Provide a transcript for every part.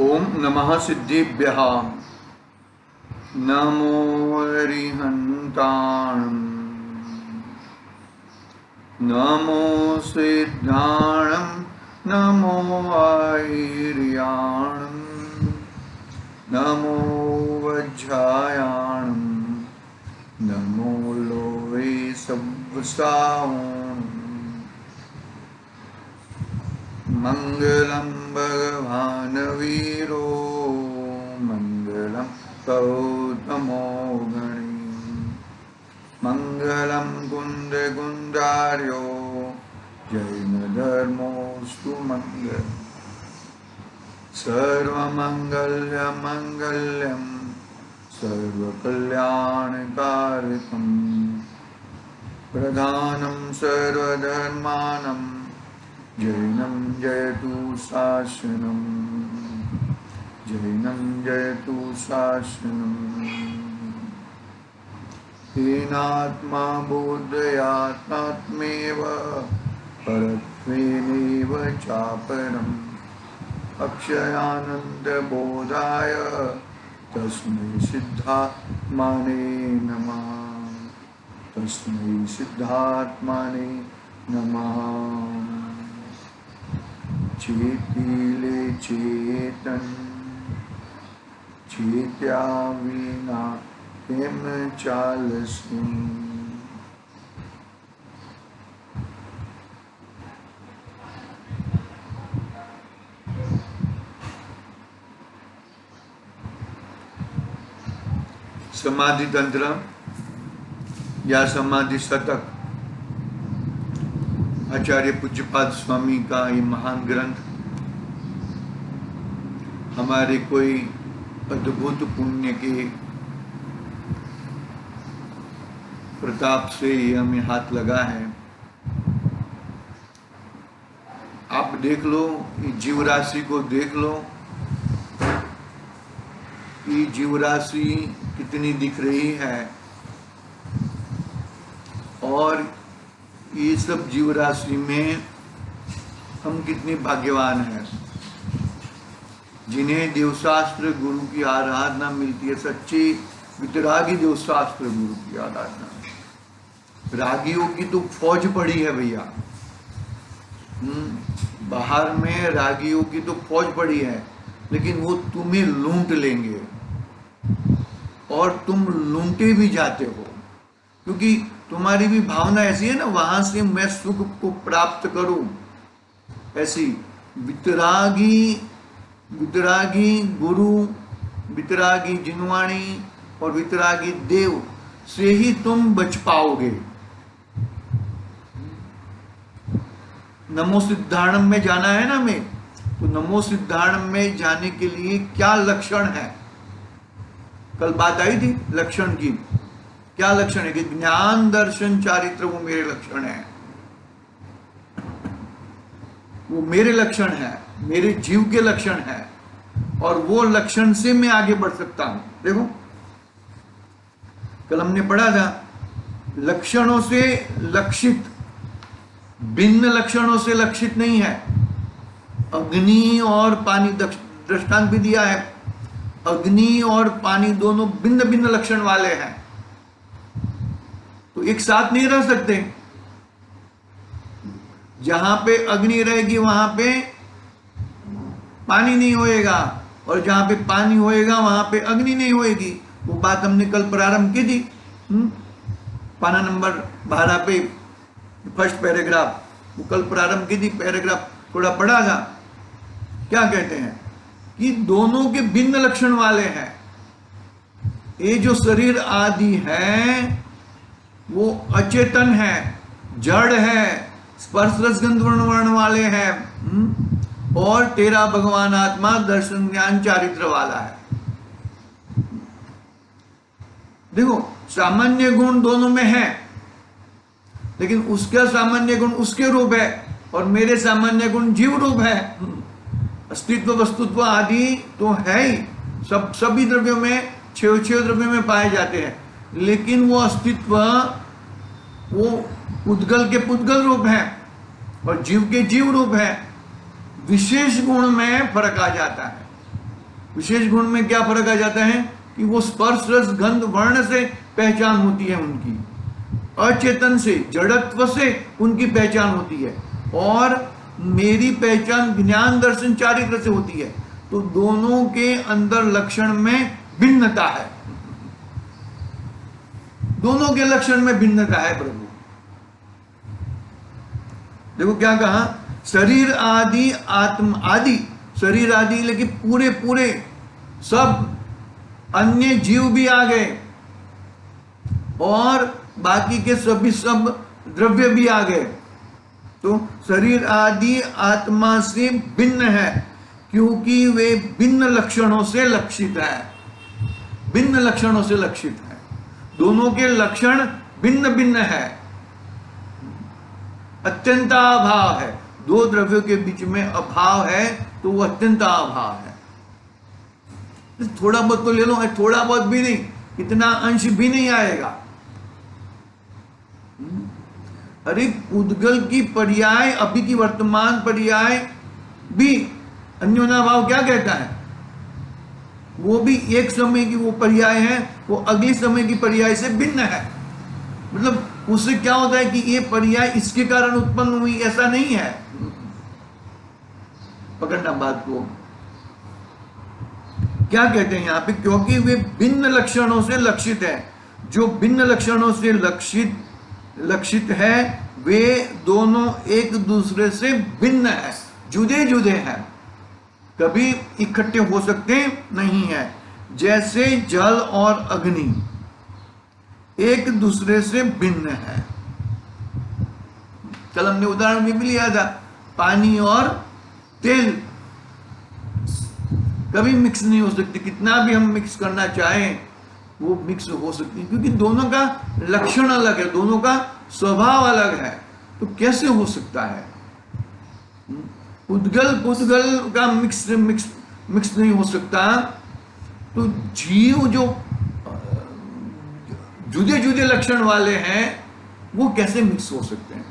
ओम नमः सिद्धिभ्यः। नमो अरिहन्ताणं। नमो सिद्धाणं। नमो आयर्याणं। नमो वज्रायाणं। नमो लोवे सव्सावणं। मंगलम भगवान वीरो मंगलम गौतमो गणी। मंगलम कुंद कुंदार्यो जैन धर्मोस्तु मंगल। सर्वमंगल्य मंगल्यम सर्वकल्याणकारकम। प्रधानं सर्वधर्मानं जैनं जयतु शासनं। जैनं जयतु शासनं। तेनात्मा बोधयात्मात्मेव परत्वेनैव चापरम्। अक्षयानन्दबोधाय तस्मै सिद्धात्मने नमः। तस्मै सिद्धात्मने नमः। चेतिले चेतन चेत्या विना केम चालसि। समाधि तंत्र या समाधि शतक आचार्य पूज्यपाद स्वामी का ये महान ग्रंथ हमारे कोई अद्भुत पुण्य के प्रताप से ये हमें हाथ लगा है। आप देख लो, ये जीव राशि को देख लो, ये जीव राशि कितनी दिख रही है और ये सब जीव राशि में हम कितने भाग्यवान हैं जिन्हें देवशास्त्र गुरु की आराधना मिलती है। सच्ची वितरागी देवशास्त्र गुरु की आराधना। रागियों की तो फौज पड़ी है भैया। बाहर में रागियों की तो फौज पड़ी है, लेकिन वो तुम्हें लूट लेंगे और तुम लूटे भी जाते हो, क्योंकि तुम्हारी भी भावना ऐसी है ना, वहां से मैं सुख को प्राप्त करूं। ऐसी वितरागी गुरु, वितरागी जिनवाणी और वितरागी देव से ही तुम बच पाओगे। नमो सिद्धाणम में जाना है ना हमें, तो नमो सिद्धाणम में जाने के लिए क्या लक्षण है? कल बात आई थी लक्षण की। क्या लक्षण है? कि ज्ञान दर्शन चारित्र वो मेरे लक्षण है। वो मेरे लक्षण है, मेरे जीव के लक्षण है, और वो लक्षण से मैं आगे बढ़ सकता हूं। देखो कल हमने पढ़ा था लक्षणों से लक्षित, भिन्न लक्षणों से लक्षित नहीं है। अग्नि और पानी दृष्टांत भी दिया है। अग्नि और पानी दोनों भिन्न भिन्न लक्षण वाले हैं, तो एक साथ नहीं रह सकते। जहां पे अग्नि रहेगी वहां पे पानी नहीं होएगा, और जहां पे पानी होएगा वहां पे अग्नि नहीं होएगी। वो बात हमने कल प्रारंभ की थी। पाना नंबर 12 पे फर्स्ट पैराग्राफ, वो कल प्रारंभ की थी। पैराग्राफ थोड़ा पढ़ा था। क्या कहते हैं कि दोनों के भिन्न लक्षण वाले हैं। ये जो शरीर आदि है वो अचेतन है, जड़ है, स्पर्श रस गंध वर्ण वाले हैं, और तेरा भगवान आत्मा दर्शन ज्ञान चारित्र वाला है। देखो सामान्य गुण दोनों में है, लेकिन उसका सामान्य गुण उसके रूप है और मेरे सामान्य गुण जीव रूप है। अस्तित्व वस्तुत्व आदि तो है ही, सभी द्रव्यों में, छह द्रव्यों में पाए जाते हैं, लेकिन वो अस्तित्व वो पुद्गल के पुद्गल रूप है और जीव के जीव रूप है। विशेष गुण में फर्क आ जाता है। विशेष गुण में क्या फर्क आ जाता है कि वो स्पर्श रस गंध वर्ण से पहचान होती है उनकी, अचेतन से जड़त्व से उनकी पहचान होती है, और मेरी पहचान ज्ञान दर्शन चारित्र से होती है। तो दोनों के अंदर लक्षण में भिन्नता है, दोनों के लक्षण में भिन्नता है प्रभु। देखो क्या कहा, शरीर आदि आत्म आदि, शरीर आदि लेकिन पूरे पूरे सब अन्य जीव भी आ गए और बाकी के सभी सब द्रव्य भी आ गए। तो शरीर आदि आत्मा से भिन्न है क्योंकि वे भिन्न लक्षणों से लक्षित है, भिन्न लक्षणों से लक्षित है। दोनों के लक्षण भिन्न भिन्न है, अत्यंताभाव है। दो द्रव्यों के बीच में अभाव है तो वो अत्यंताभाव है। थोड़ा बहुत तो ले लो, थोड़ा बहुत भी नहीं, इतना अंश भी नहीं आएगा। अरे उद्गल की पर्याय, अभी की वर्तमान पर्याय भी अन्योन्याभाव क्या कहता है, वो भी एक समय की वो पर्याय है, वो अगली समय की पर्याय से भिन्न है। मतलब उससे क्या होता है कि ये पर्याय इसके कारण उत्पन्न हुई, ऐसा नहीं है। पकड़ना बात को, क्या कहते हैं यहां पे, क्योंकि वे भिन्न लक्षणों से लक्षित है। जो भिन्न लक्षणों से लक्षित है वे दोनों एक दूसरे से भिन्न है, जुदे जुदे हैं, कभी इकट्ठे हो सकते नहीं है। जैसे जल और अग्नि एक दूसरे से भिन्न है। कल हमने उदाहरण भी लिया था, पानी और तेल कभी मिक्स नहीं हो सकती, कितना भी हम मिक्स करना चाहें वो मिक्स हो सकती है, क्योंकि दोनों का लक्षण अलग है, दोनों का स्वभाव अलग है। तो कैसे हो सकता है, उद्गल पुद्गल का मिक्स नहीं हो सकता। तो जीव जो जुदे जुदे लक्षण वाले हैं वो कैसे मिक्स हो सकते हैं।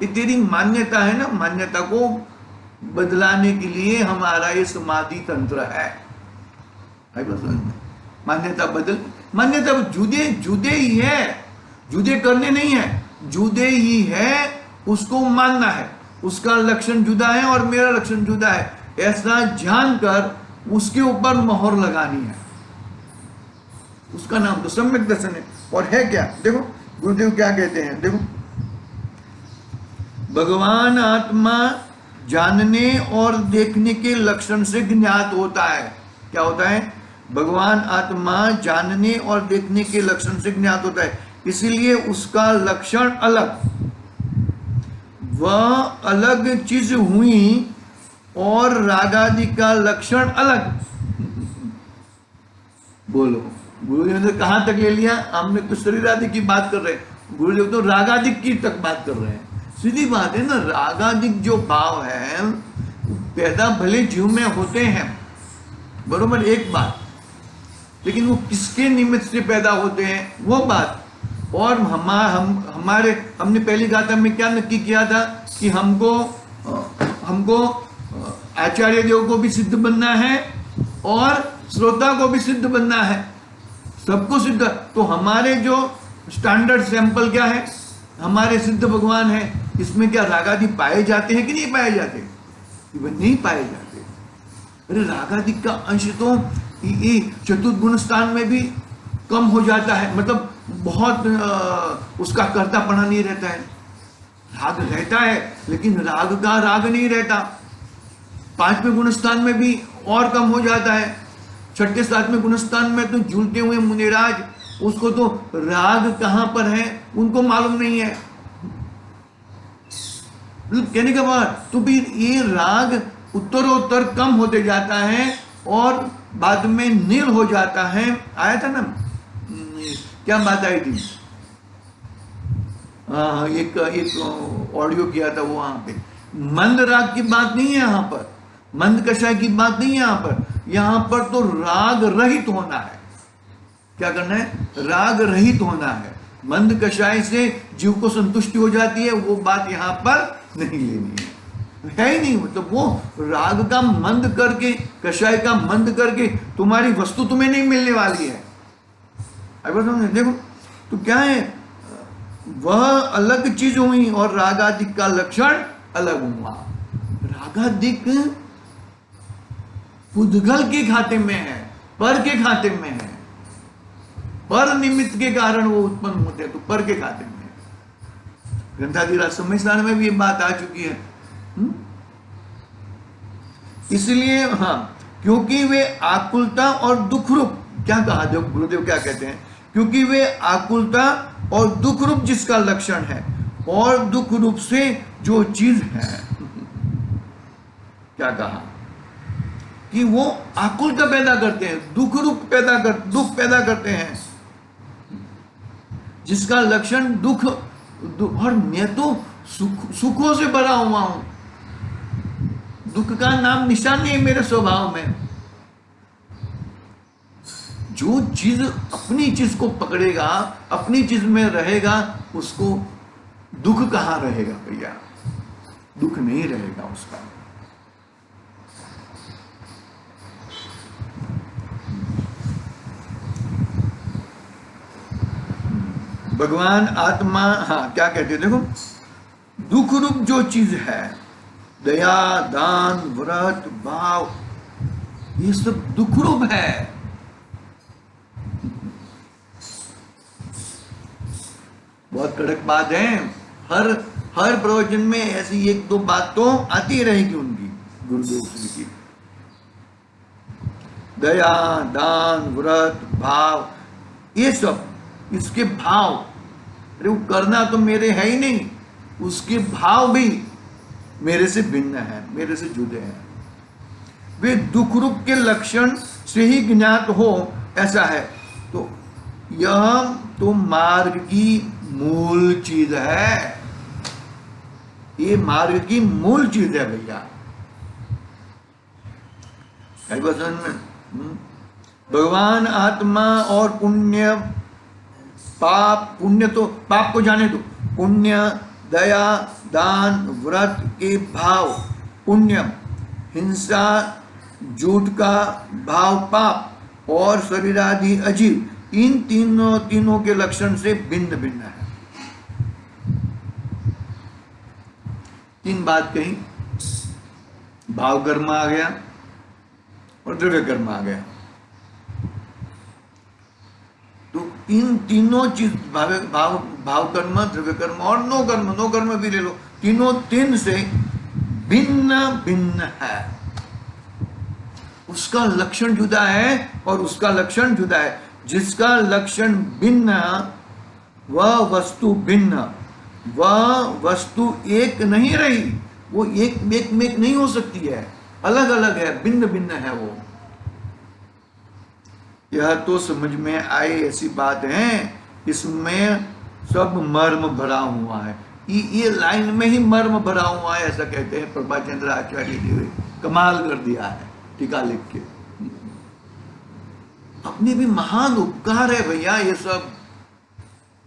ये तेरी मान्यता है ना, मान्यता को बदलाने के लिए हमारा ये समाधि तंत्र है। मान्यता जुदे जुदे ही है, जुदे करने नहीं है, जुदे ही है, उसको मानना है। उसका लक्षण जुदा है और मेरा लक्षण जुदा है, ऐसा जानकर उसके ऊपर मोहर लगानी है। उसका नाम तो सम्यक दर्शन है। और है क्या, देखो गुरुदेव क्या कहते हैं, देखो भगवान आत्मा जानने और देखने के लक्षण से ज्ञात होता है। क्या होता है, भगवान आत्मा जानने और देखने के लक्षण से ज्ञात होता है, इसीलिए उसका लक्षण अलग, वह अलग चीज हुई और रागादि का लक्षण अलग। बोलो, गुरुदेव ने कहां तक ले लिया, हमने तो शरीर आदि की बात कर रहे हैं, गुरुदेव तो रागादिक की तक बात कर रहे हैं। सीधी बात है ना, रागादिक जो भाव है पैदा भले जीव में होते हैं, बरोबर, एक बात, लेकिन वो किसके निमित्त से पैदा होते हैं वो बात। और हमने पहली गाथा में क्या नक्की किया था कि हमको आचार्य देव को भी सिद्ध बनना है और श्रोता को भी सिद्ध बनना है, सबको सिद्ध। तो हमारे जो स्टैंडर्ड सैंपल क्या है, हमारे सिद्ध भगवान है, इसमें क्या रागादि पाए जाते हैं कि नहीं पाए जाते, नहीं पाए जाते। अरे रागादि का अंश तो चतुर्गुण स्थान में भी कम हो जाता है, मतलब बहुत उसका कर्तापना नहीं रहता है। राग रहता है लेकिन राग का राग नहीं रहता। पांचवें गुण स्थान में भी और कम हो जाता है। छठे सातवें गुण स्थान में तो झूलते हुए मुनिराज, उसको तो राग कहां पर है उनको मालूम नहीं है। कहने के बाद तो फिर ये राग उत्तरोत्तर कम होते जाता है और बाद में नील हो जाता है। आया था ना, क्या बात आई थी, एक ऑडियो किया था वो, वहां पे मंद राग की बात नहीं है, यहाँ पर मंद कषाय की बात नहीं है, यहाँ पर तो राग रहित होना है। क्या करना है, राग रहित होना है। मंद कषाय से जीव को संतुष्टि हो जाती है, वो बात यहाँ पर नहीं लेनी है। है ही नहीं। मतलब वो राग का मंद करके, कषाय का मंद करके तुम्हारी वस्तु तुम्हें नहीं मिलने वाली है। देखो तो क्या है, वह अलग चीज हुई और रागादिक का लक्षण अलग हुआ। रागादिक पुद्गल के खाते में है, पर के खाते में है, पर निमित्त के कारण वो उत्पन्न होते हैं, तो पर के खाते में है। ग्रंथादिराज संहिता में भी ये बात आ चुकी है। इसलिए हाँ, क्योंकि वे आकुलता और दुख रूप, क्या कहा जब गुरुदेव क्या कहते हैं, क्योंकि वे आकुलता और दुख रूप जिसका लक्षण है, और दुख रूप से जो चीज है, क्या कहा कि वो आकुलता पैदा करते हैं, दुख पैदा करते हैं, जिसका लक्षण दुख। और मैं तो सुखों से भरा हुआ हूं, दुख का नाम निशान नहीं है मेरे स्वभाव में। जो चीज अपनी चीज को पकड़ेगा, अपनी चीज में रहेगा, उसको दुख कहां रहेगा भैया, दुख नहीं रहेगा उसका। भगवान आत्मा, हाँ क्या कहते हैं देखो, दुख रूप जो चीज है, दया, दान, व्रत, भाव, ये सब दुख रूप है। बहुत कड़क बात है। हर प्रवचन में ऐसी एक दो बात तो आती रहेगी उनकी, गुरुदेव श्री की। दया, दान, व्रत, भाव, ये सब, इसके भाव, अरे वो करना तो मेरे है ही नहीं, उसके भाव भी मेरे से भिन्न है, मेरे से जुदे हैं। वे दुख रूप के लक्षण से ही ज्ञात हो, ऐसा है। तो यह तो मार्ग की मूल चीज है, ये मार्ग की मूल चीज है भैया। भगवान आत्मा और पुण्य पाप, पुण्य तो पाप को जाने दो, पुण्य, दया, दान, व्रत के भाव पुण्य, हिंसा, झूठ का भाव पाप, और शरीर आदि अजीव, इन तीनों के लक्षण से भिन्न भिन्न है। तीन बात कही, भाव कर्म आ गया और द्रव्य कर्म आ गया। तो इन तीनों चीज, भाव कर्म, द्रव्य कर्म और नो कर्म भी ले लो, तीनों तीन से भिन्न भिन्न है। उसका लक्षण जुदा है और उसका लक्षण जुदा है। जिसका लक्षण भिन्न, वह वस्तु भिन्न, वह वस्तु एक नहीं रही, वो एक नहीं हो सकती है, अलग अलग है, भिन्न भिन्न है वो। यह तो समझ में आए ऐसी बात है, इसमें सब मर्म भरा हुआ है। ये लाइन में ही मर्म भरा हुआ है, ऐसा कहते हैं प्रभाचंद्र आचार्य जी ने, कमाल कर दिया है टीका लिख के। अपने भी महान उपकार है भैया ये सब,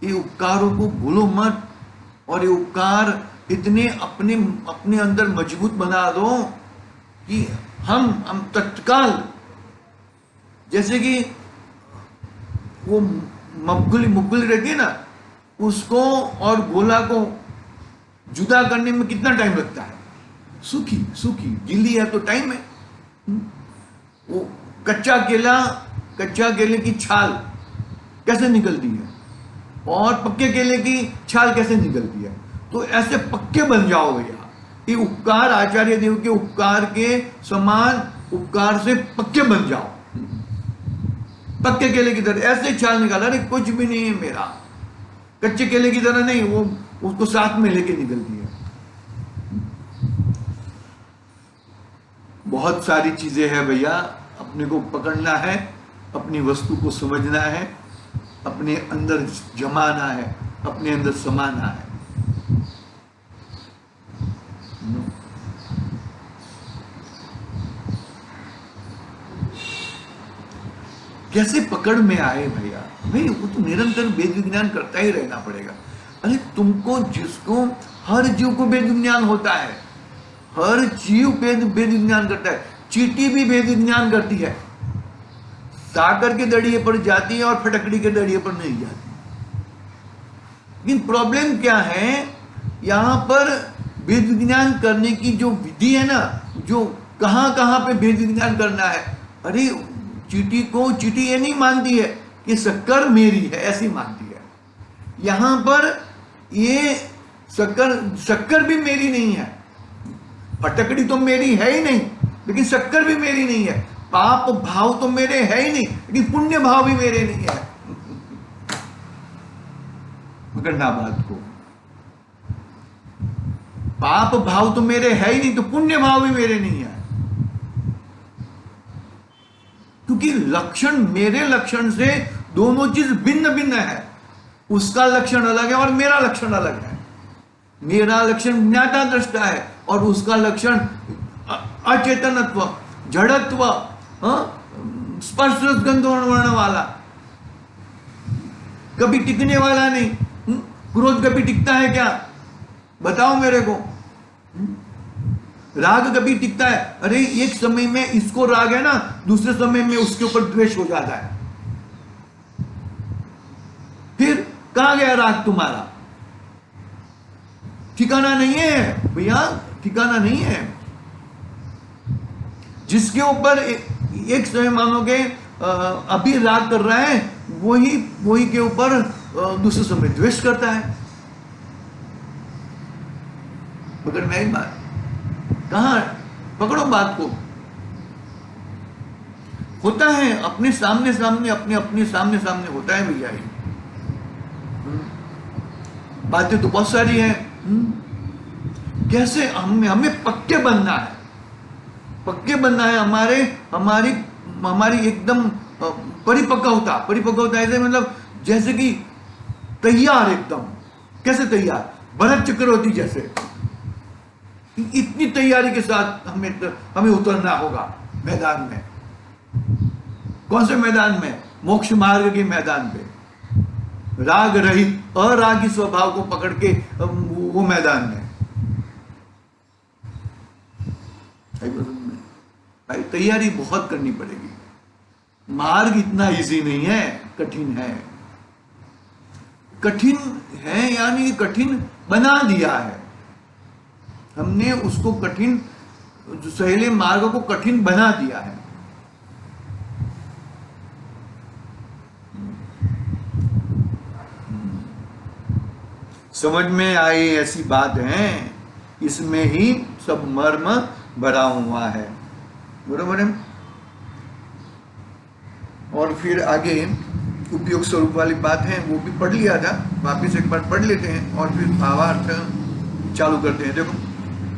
ये उपकारों को भूलो मत, और ये उपकार इतने अपने अंदर मजबूत बना दो कि हम तत्काल, जैसे कि वो मुगली रहती है ना, उसको और गोला को जुदा करने में कितना टाइम लगता है। सूखी गीली है तो टाइम है। वो कच्चा केले की छाल कैसे निकलती है, और पक्के केले की छाल कैसे निकलती है। तो ऐसे पक्के बन जाओ भैया, ये उपकार, आचार्य देव के उपकार के समान उपकार से पक्के बन जाओ, पक्के केले की तरह ऐसे छाल निकाला। अरे कुछ भी नहीं है मेरा, कच्चे केले की तरह नहीं, वो उसको साथ में लेके निकलती है। बहुत सारी चीजें हैं भैया, अपने को पकड़ना है, अपनी वस्तु को समझना है, अपने अंदर जमाना है, अपने अंदर समाना है। कैसे पकड़ में आए भैया भाई, वो तो निरंतर वेद विज्ञान करता ही रहना पड़ेगा। अरे तुमको, जिसको, हर जीव को वेद विज्ञान होता है, हर जीव भेद विज्ञान करता है। चींटी भी भेद विज्ञान करती है, साकर के दड़िए पर जाती है और फटकड़ी के दड़िए पर नहीं जाती। लेकिन प्रॉब्लम क्या है, यहां पर भेद विज्ञान करने की जो विधि है ना, जो कहां कहां पे भेद विज्ञान करना है। अरे चींटी को, चींटी ये नहीं मानती है कि शक्कर मेरी है, ऐसी मानती है। यहां पर ये शक्कर भी मेरी नहीं है, फटकड़ी तो मेरी है ही नहीं, लेकिन शक्कर भी मेरी नहीं है। पाप भाव तो मेरे है ही नहीं, लेकिन पुण्य भाव भी मेरे नहीं है। पकड़ना बात को, पाप भाव तो मेरे है ही नहीं, तो पुण्य भाव भी मेरे नहीं है। क्योंकि लक्षण, मेरे लक्षण से दोनों चीज भिन्न भिन्न है। उसका लक्षण अलग है और मेरा लक्षण अलग है। मेरा लक्षण ज्ञाता दृष्टा है और उसका लक्षण अचेतनत्व, जड़त्व, स्पर्श गंध वर्ण वाला, कभी टिकने वाला नहीं। क्रोध कभी टिकता है क्या, बताओ मेरे को। राग कभी टिकता है? अरे एक समय में इसको राग है ना, दूसरे समय में उसके ऊपर द्वेष हो जाता है। फिर कहां गया राग तुम्हारा? ठिकाना नहीं है भैया, ठिकाना नहीं है। जिसके ऊपर एक समय मानोगे अभी राग कर रहा है, वही के ऊपर दूसरे समय द्वेष करता है। मगर मैं बात कहां, पकड़ो बात को। होता है अपने सामने सामने, अपने सामने सामने होता है भैया। ये बातें तो बहुत सारी हैं। कैसे हमें पक्के बनना है, पक्के बनना है। हमारी एकदम परिपक्वता ऐसे, मतलब जैसे कि तैयार एकदम। कैसे तैयार? भरत चक्रवर्ती जैसे। इतनी तैयारी के साथ हमें उतरना होगा मैदान में। कौन से मैदान में? मोक्ष मार्ग के मैदान पे। राग रहित अरागी स्वभाव को पकड़ के वो मैदान में। भाई तैयारी बहुत करनी पड़ेगी। मार्ग इतना इजी नहीं है, कठिन है। कठिन है यानी कठिन बना दिया है हमने, उसको कठिन, जो सहेले मार्ग को कठिन बना दिया है। समझ में आई ऐसी बात है, इसमें ही सब मर्म भरा हुआ है। बरोबर है। और फिर आगे उपयोग स्वरूप वाली बात है, वो भी पढ़ लिया था, वापिस एक बार पढ़ लेते हैं और फिर भावार्थ चालू करते हैं। देखो,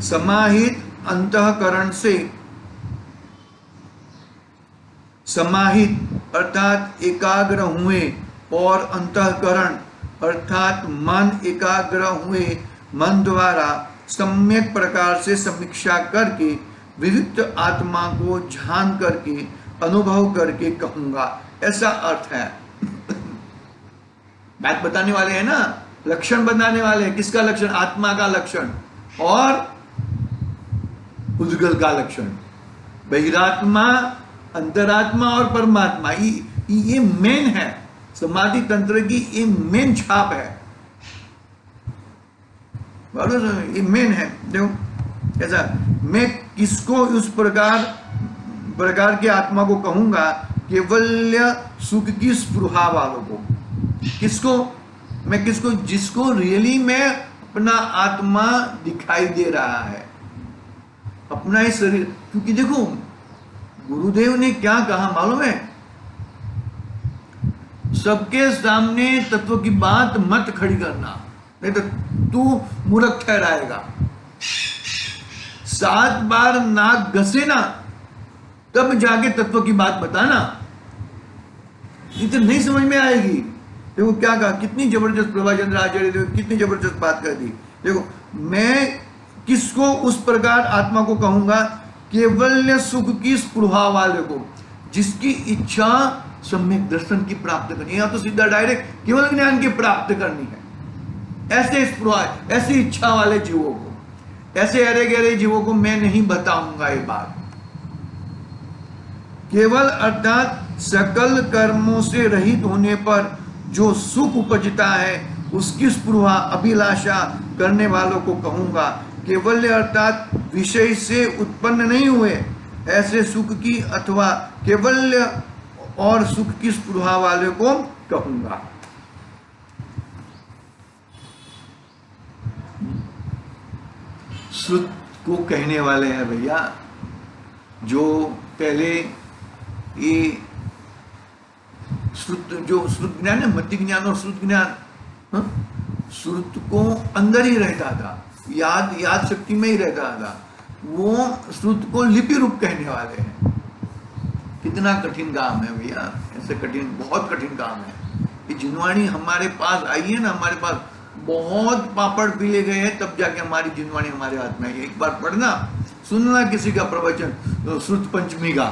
समाहित अंतःकरण से, समाहित अर्थात एकाग्र हुए, और अंतःकरण अर्थात मन एकाग्र हुए मन द्वारा सम्यक प्रकार से समीक्षा करके विविक्त आत्मा को जान करके अनुभव करके कहूंगा, ऐसा अर्थ है। बात बताने वाले हैं ना, लक्षण बताने वाले हैं। किसका लक्षण? आत्मा का लक्षण और उद्गल का लक्षण। बहिरात्मा, अंतरात्मा और परमात्मा, ये मेन है समाधि तंत्र की, ये मेन छाप है। ये मेन है। देखो कैसा, मैं किसको उस प्रकार के आत्मा को कहूंगा, केवल्य सुख की स्पृहा वालों को। किसको? मैं किसको? जिसको रियली में अपना आत्मा दिखाई दे रहा है, अपना ही शरीर। क्योंकि देखो गुरुदेव ने क्या कहा मालूम है? सबके सामने तत्व की बात मत खड़ी करना, नहीं तो तू मूर्ख ठहराएगा। 7 बार नाक घसे ना, तब जाके तत्व की बात बताना, नहीं तो नहीं समझ में आएगी। देखो क्या कहा, कितनी जबरदस्त प्रभाचंद्र आचार्य देव, कितनी जबरदस्त बात कर दी। देखो, मैं किसको उस प्रकार आत्मा को कहूंगा, केवल सुख की स्पृहा वाले को, जिसकी इच्छा सम्यक दर्शन की प्राप्त करनी है, या तो सीधा डायरेक्ट केवल ज्ञान की प्राप्त करनी है, ऐसे स्पृहा, ऐसी इच्छा वाले जीवों को। ऐसे अरे गहरे जीवों को मैं नहीं बताऊंगा ये बात। केवल अर्थात सकल कर्मों से रहित होने पर जो सुख उपजता है उसकी स्पृहा अभिलाषा करने वालों को कहूंगा। केवल्य अर्थात विषय से उत्पन्न नहीं हुए ऐसे सुख की अथवा केवल्य और सुख की स्पृहा वाले को कहूंगा। श्रुत को कहने वाले हैं भैया, जो पहले ये जो श्रुत ज्ञान है, मति ज्ञान और श्रुत ज्ञान, श्रुत को अंदर ही रहता था, याद शक्ति में ही रहता था, वो श्रुत को लिपि रूप कहने वाले हैं। कितना कठिन काम है भैया, ऐसे कठिन, बहुत कठिन काम है। ये जिनवाणी हमारे पास आई है ना, हमारे पास बहुत पापड़ पीले गए हैं तब जाके हमारी जिनवाणी हमारे हाथ में आई है। एक बार पढ़ना, सुनना किसी का प्रवचन श्रुत पंचमी का,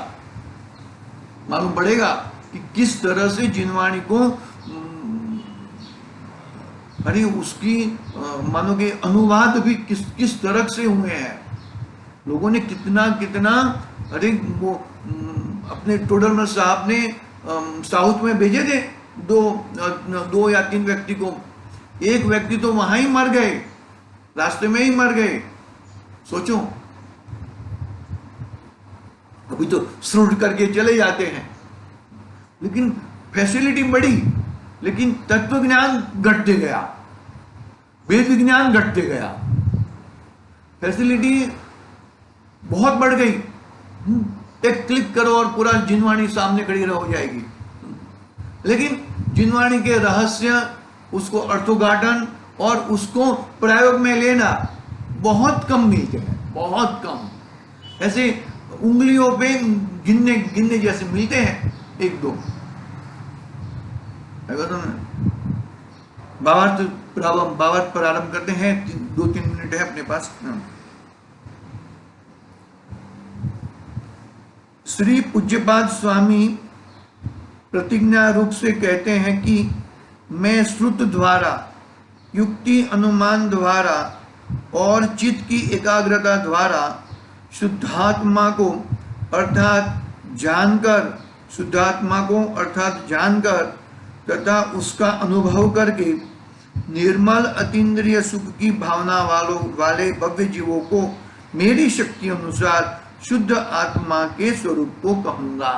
मालूम पड़ेगा कि किस तरह से जिनवाणी को अरे उसकी मानो कि अनुवाद भी किस तरह से हुए हैं। लोगों ने कितना अरे वो अपने टोडरमल साहब ने साउथ में भेजे थे दो या तीन व्यक्ति को, एक व्यक्ति तो वहां ही मर गए, रास्ते में ही मर गए। सोचो, अभी तो श्रुत करके चले जाते हैं, लेकिन फैसिलिटी बढ़ी, लेकिन तत्व ज्ञान घटते गया, वेद विज्ञान घटते गया, फैसिलिटी बहुत बढ़ गई। एक क्लिक करो और पूरा जिनवाणी सामने खड़ी हो जाएगी। लेकिन जिनवाणी के रहस्य, उसको अर्थोघाटन और उसको प्रयोग में लेना बहुत कम मिलते हैं, बहुत कम। ऐसे उंगलियों पे गिनने जैसे मिलते हैं, एक दो। भावार्थ प्रारंभ करते हैं, 2-3 मिनट है अपने पास। श्री पूज्यपाद स्वामी प्रतिज्ञा रूप से कहते हैं कि मैं श्रुत द्वारा, युक्ति अनुमान द्वारा और चित्त की एकाग्रता द्वारा शुद्धात्मा को अर्थात जानकर तथा उसका अनुभव करके निर्मल अतीन्द्रिय सुख की भावना वाले भव्य जीवों को मेरी शक्ति अनुसार शुद्ध आत्मा के स्वरूप को कहूंगा।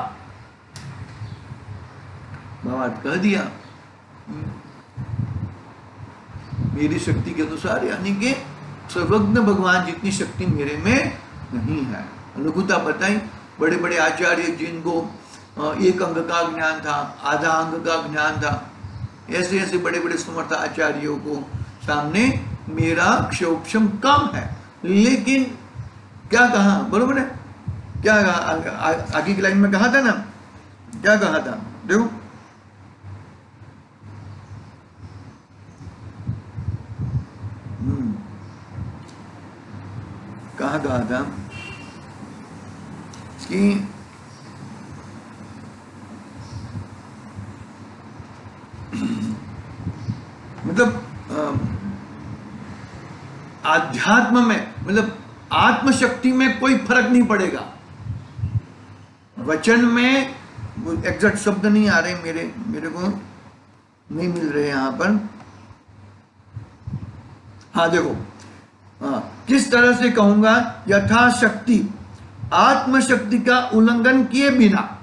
बात कह दिया, मेरी शक्ति के अनुसार, यानी कि सर्वज्ञ भगवान जितनी शक्ति मेरे में नहीं है। लघुता बताई, बड़े बड़े आचार्य जिनको एक अंग का ज्ञान था, आधा अंग का ज्ञान था, ऐसे ऐसे बड़े बड़े समर्थ आचार्यों को सामने मेरा क्षोभम कम है। लेकिन क्या कहा, बरोबर है, क्या कहा आगे की लाइन में कहा था ना, क्या कहा था, देखो कहा था कि मतलब आध्यात्म में, मतलब आत्मशक्ति में कोई फर्क नहीं पड़ेगा। वचन में एग्जैक्ट शब्द नहीं आ रहे, मेरे को नहीं मिल रहे यहां पर। हाँ देखो, किस तरह से कहूंगा, यथाशक्ति आत्मशक्ति का उल्लंघन किए बिना।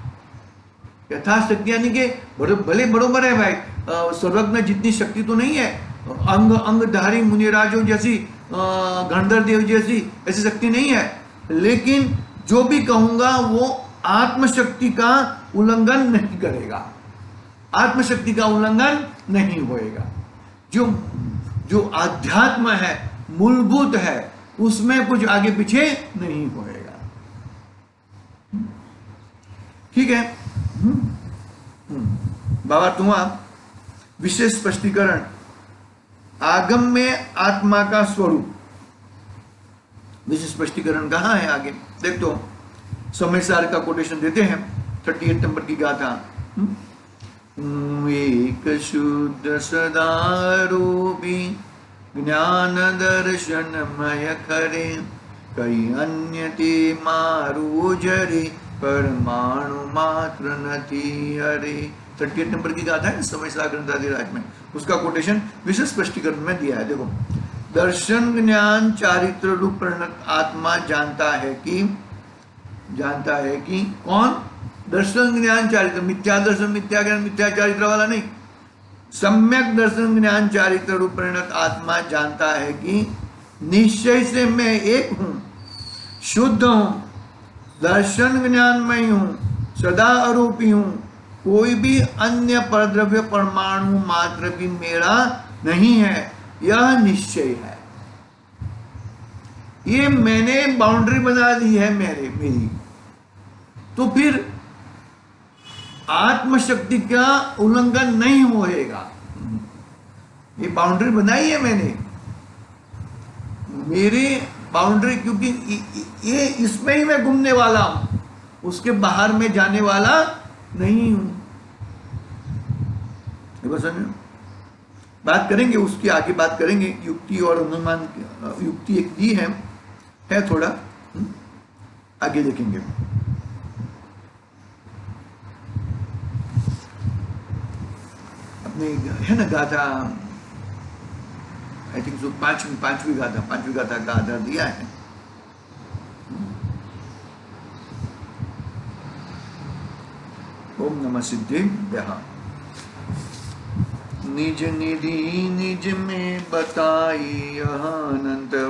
यथाशक्ति यानी कि भले बरोबर है भाई, सर्वज्ञ जितनी शक्ति तो नहीं है, अंगधारी मुनिराजों जैसी, गणधर देव जैसी ऐसी शक्ति नहीं है, लेकिन जो भी कहूंगा वो आत्मशक्ति का उल्लंघन नहीं करेगा, आत्मशक्ति का उल्लंघन नहीं होएगा। जो आध्यात्म है, मूलभूत है, उसमें कुछ आगे पीछे नहीं होएगा। ठीक है। बाबा तुम्हारा विशेष स्पष्टीकरण, आगम में आत्मा का स्वरूप, विशेष स्पष्टीकरण कहाँ है आगे देख तो, समय सार का कोटेशन देते हैं 38 नंबर की गाथा। एक शुद्ध सदारूपी ज्ञान दर्शनमय करे, कई अन्य ते मारू जरे, परमाणु मात्र नथी हरे। 38 नंबर की गाथा है समय सागर ग्रंथाधिराज में, उसका कोटेशन विशेष स्पष्टीकरण में दिया है। देखो, दर्शन ज्ञान चारित्र रूप परिणत आत्मा जानता है कि कौन? दर्शन ज्ञान चारित्र, मिथ्या दर्शन मिथ्या ज्ञान मिथ्या चारित्र वाला नहीं। सम्यक दर्शन ज्ञान चारित्र रूप परिणत आत्मा जानता है कि निश्चय से मैं एक हूं, शुद्ध हूं, दर्शन ज्ञानमय हूं, सदा आरोपी हूं, कोई भी अन्य परद्रव्य परमाणु मात्र भी मेरा नहीं है, यह निश्चय है। ये मैंने बाउंड्री बना दी है मेरी, तो फिर आत्मशक्ति का उल्लंघन नहीं होएगा। ये बाउंड्री बनाई है मैंने, मेरी बाउंड्री, क्योंकि ये इसमें ही मैं घूमने वाला हूं, उसके बाहर में जाने वाला नहीं हूं। देखो समझो, बात करेंगे उसकी, आगे बात करेंगे युक्ति और अनुमान। युक्ति एक दी है थोड़ा, आगे देखेंगे। अपने है ना गाथा, आई थिंक सो पांचवी गाथा का आधार दिया है। ओम नमः सिद्धेभ्यः। निज निधि निज में बताई, अनंत